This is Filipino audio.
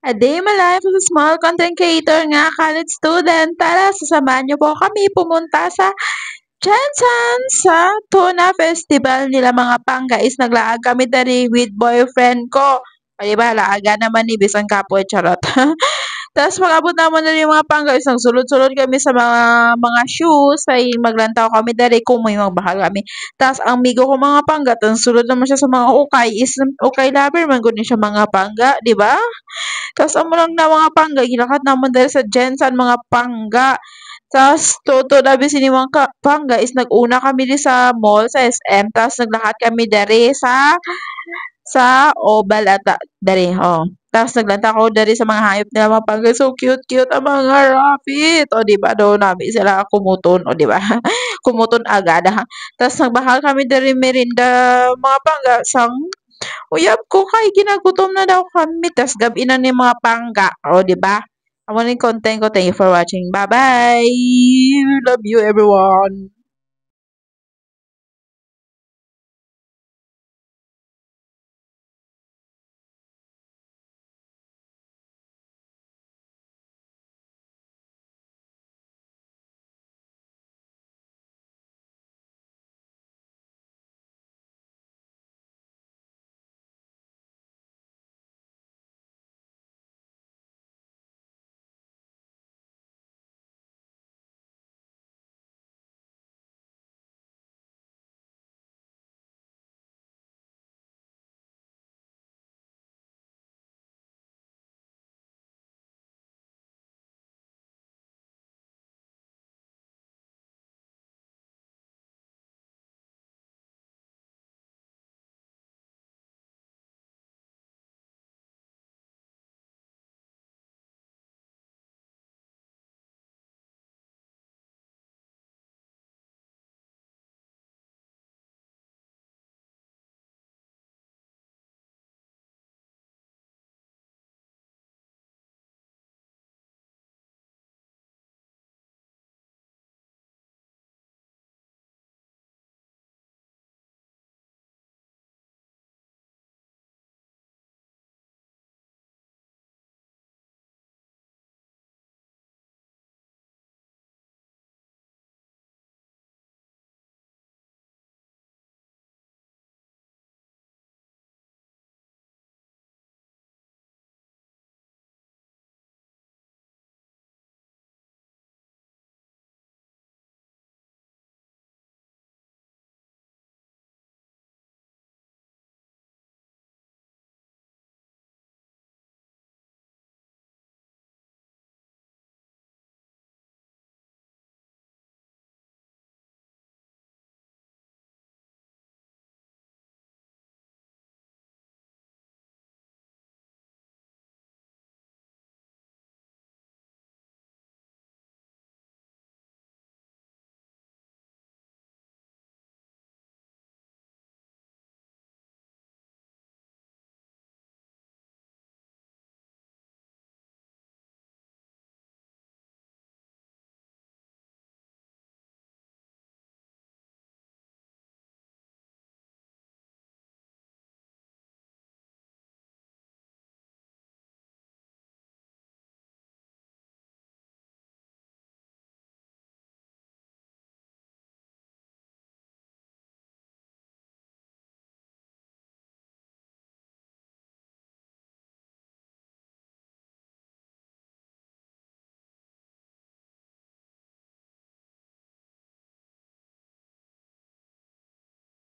A day in my life as a small content creator nga college student. Tara, sasamahan niyo po kami pumunta sa Jensen sa Tuna Festival nila mga panggais. Naglaag kami dari with boyfriend ko. O diba, laaga naman ni Bisan Kapoy, charot. Tapos pag-abot naman na yung mga panggais, nagsulod-sulod kami sa mga shoes, ay maglantaw kami dari kung may magbahal kami. Tapos ang migo ko mga pangga, ang sulod naman siya sa mga ukay, is ukay lover, man gud siya mga pangga, di ba? Tapos amo lang na mga pangga, gilakat naman dahil sa Jensen mga pangga. Tapos toto labi sini mga pangga is nag-una kami di sa mall sa SM. Tapos naglakad kami dari sa Oval ata dari, oh. Tapos naglanta ko dari sa mga hayop nila mga pangga. So cute-cute ang mga rabbit. O, di ba? Doon namin sila kumuton. O, di ba? Kumuton agad, ha? Tapos nagbahal kami dari merinda mga pangga. Sang uyab ko kay ginagutom na daw kami. Tas gabi na ni mga pangga. O, di ba? Amo ni content ko. Thank you for watching. Bye-bye. Love you everyone.